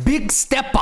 big stepper.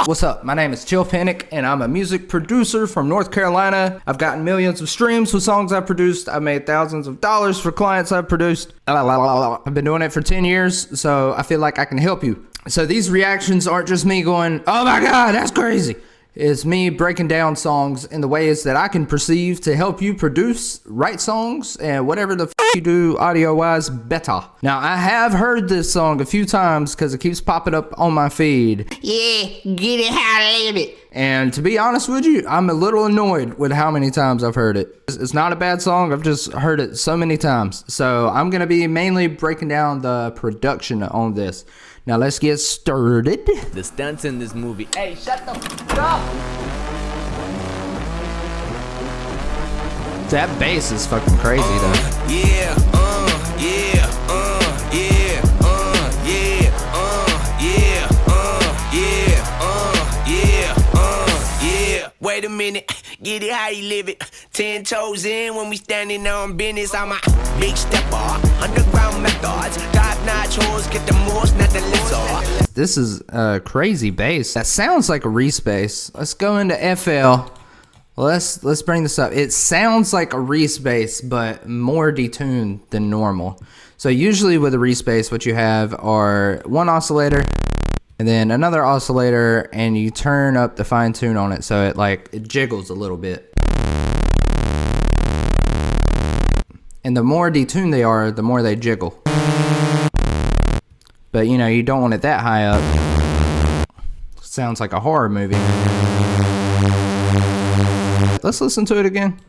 What's up? My name is Chill Panic, and I'm a music producer from North Carolina. I've gotten millions of streams with songs I've produced. I've made thousands of dollars for clients I've produced. I've been doing it for 10 years, so I feel like I can help you. So these reactions aren't just me going, oh my God, that's crazy. It's me breaking down songs in the ways that I can perceive to help you produce, write songs, and whatever the you do audio-wise better. Now, I have heard this song a few times because it keeps popping up on my feed. Yeah, get it how I live it. And to be honest with you, I'm a little annoyed with how many times I've heard it. It's not a bad song, I've just heard it so many times. So I'm gonna be mainly breaking down the production on this. Now let's get started. The stunts in this movie. Hey, shut the f up! That bass is fucking crazy though. Yeah, Wait a minute, get it how you live it. 10 toes in when we standing on business. I'm a big stepper, underground methods. Top-notch hoes, get the most, not the lizard. This is a crazy bass. That sounds like a Reese bass. Let's go into FL. Let's bring this up. It sounds like a Reese bass, but more detuned than normal. So usually with a Reese bass, what you have are one oscillator and then another oscillator, and you turn up the fine tune on it so it jiggles a little bit. And the more detuned they are, the more they jiggle. But you know, you don't want it that high up. Sounds like a horror movie. Let's listen to it again.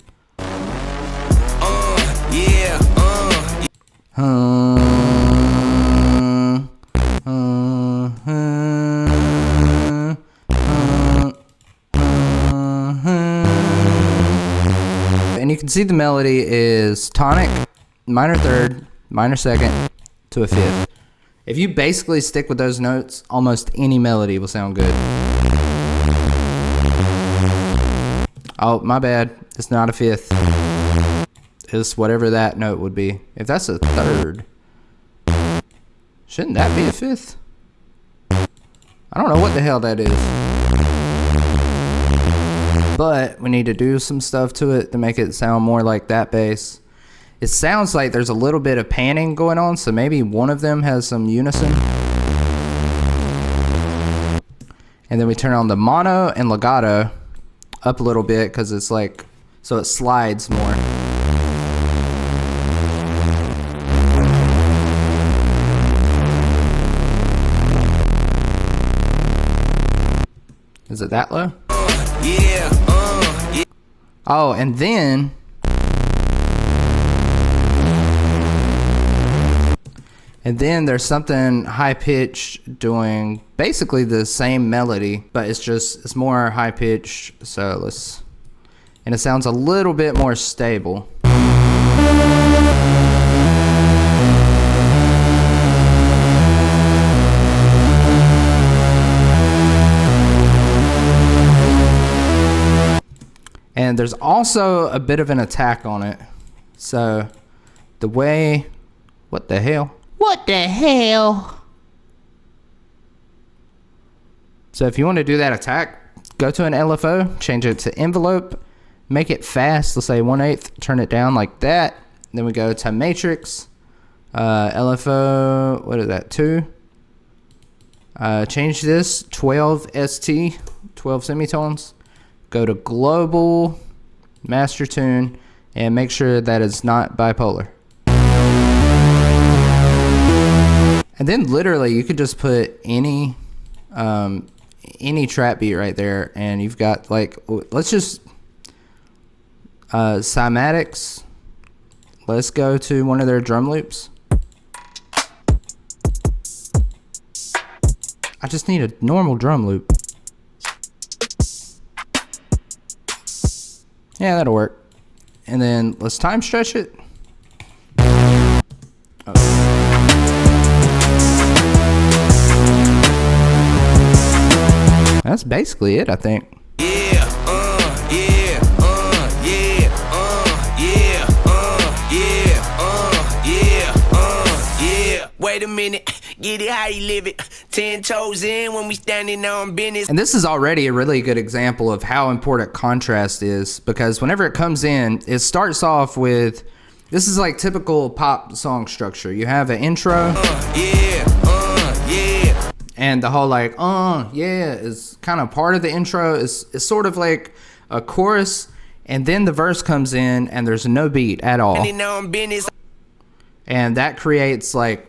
And you can see the melody is tonic, minor third, minor second, to a fifth. If you basically stick with those notes, almost any melody will sound good. Oh, my bad. It's not a fifth. It's whatever that note would be. If that's a third, shouldn't that be a fifth? I don't know what the hell that is. But we need to do some stuff to it to make it sound more like that bass. It sounds like there's a little bit of panning going on, so maybe one of them has some unison. And then we turn on the mono and legato up a little bit because it's like, so it slides more. Is it that low? Yeah. Oh, and then there's something high pitched doing basically the same melody, but it's more high pitched. So and it sounds a little bit more stable. And there's also a bit of an attack on it. So the way, what the hell? What the hell? So if you want to do that attack, go to an LFO, change it to envelope, make it fast, let's say 1/8, turn it down like that. Then we go to matrix, LFO, what is that, 2? Change this, 12 ST, 12 semitones. Go to global, master tune, and make sure that it's not bipolar. And then literally you could just put any trap beat right there, and you've got like, let's just cymatics. Let's go to one of their drum loops. I just need a normal drum loop. Yeah, that'll work. And then let's time stretch it. Oh. That's basically it, I think. wait a minute, get it how you live it. 10 toes in when we standing on business. And this is already a really good example of how important contrast is, because whenever it comes in, it starts off with, this is like typical pop song structure. You have an intro. Yeah. And the whole like, yeah, is kind of part of the intro. It's sort of like a chorus. And then the verse comes in and there's no beat at all. And that creates like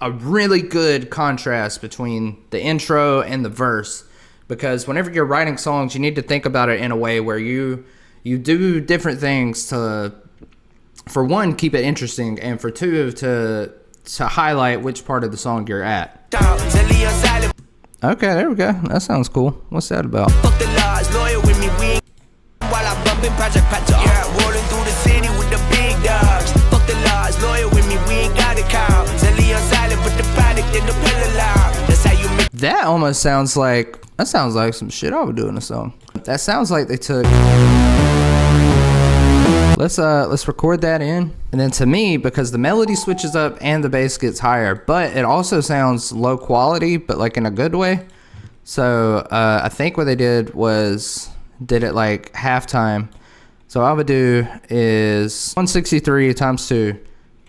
a really good contrast between the intro and the verse, because whenever you're writing songs, you need to think about it in a way where you do different things to, for one, keep it interesting, and for two, to highlight which part of the song you're at. Okay, there we go. That sounds cool. What's that about? Fuck the laws, lawyer with me, we ain't while I'm bumping Project Patcher. Yeah, rolling through the city with the big dogs. Fuck the laws, lawyer with me, we ain't got a call. Zelly on silent, put the product in the pillar loud. That's how you make. That almost sounds like, that sounds like some shit I would do in a song. That sounds like they took, let's record that in. And then to me, because the melody switches up and the bass gets higher, but it also sounds low quality, but like in a good way. So I think what they did was did it like halftime. So all I would do is 163 times 2,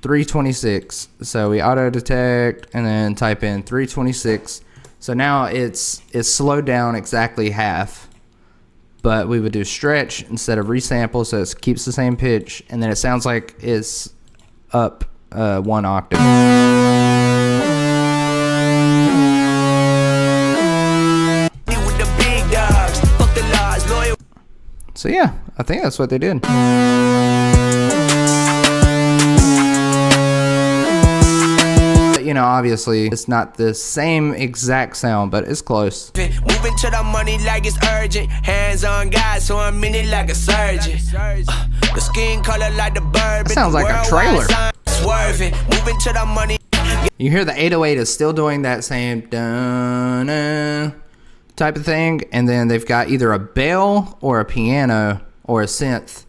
326. So we auto detect and then type in 326. So now it's slowed down exactly half. But we would do stretch instead of resample, so it keeps the same pitch, and then it sounds like it's up 1 octave. So yeah, I think that's what they did. You know, obviously it's not the same exact sound, but it's close. Moving to the money like it's urgent. Hands on God, so I'm in it like a surgeon. The skin color like the bird. Sounds like a trailer. Swerving, moving to the money. You hear the 808 is still doing that same dun type of thing, and then they've got either a bell or a piano or a synth,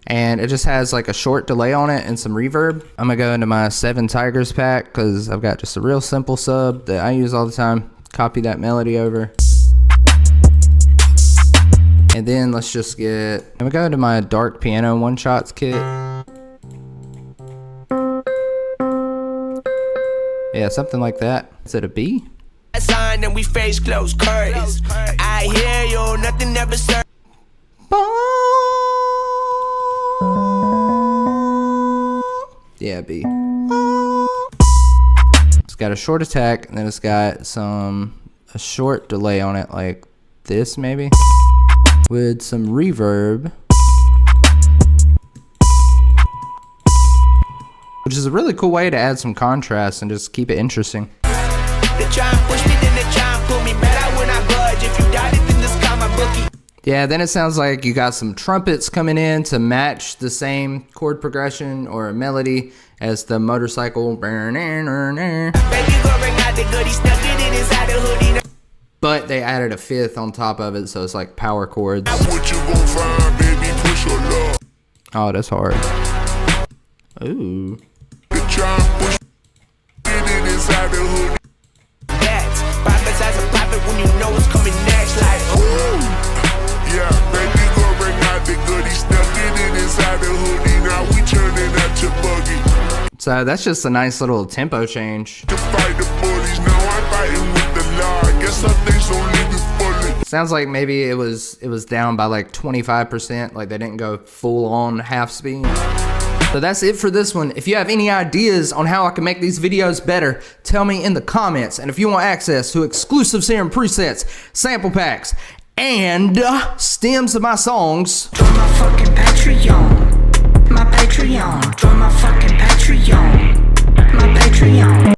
and it just has like a short delay on it and some reverb. I'm gonna go into my 7 Tigers pack because I've got just a real simple sub that I use all the time. Copy that melody over, and then let's just get, I'm gonna go into my dark piano one shots kit. Yeah, something like that. Is it a B? Sign and we face close curtains. I hear you, nothing ever serves. Yeah, B. It's got a short attack, and then it's got a short delay on it, like this maybe, with some reverb, which is a really cool way to add some contrast and just keep it interesting. Yeah, then it sounds like you got some trumpets coming in to match the same chord progression or melody as the motorcycle. But they added a 5th on top of it, so it's like power chords. Oh, that's hard. Ooh. When you know what's coming next, like, ooh. Yeah, baby, go bring out the goodie, stuck it inside the hoodie. Now we turning out your buggy. So that's just a nice little tempo change. To fight the bullies, now I'm fighting with the law. I guess some things don't leave you fully. Sounds like maybe it was down by like 25%, like they didn't go full on half speed. So that's it for this one. If you have any ideas on how I can make these videos better, tell me in the comments. And if you want access to exclusive serum presets, sample packs, and stems of my songs, join my fucking Patreon. My Patreon. Join my fucking Patreon. My Patreon.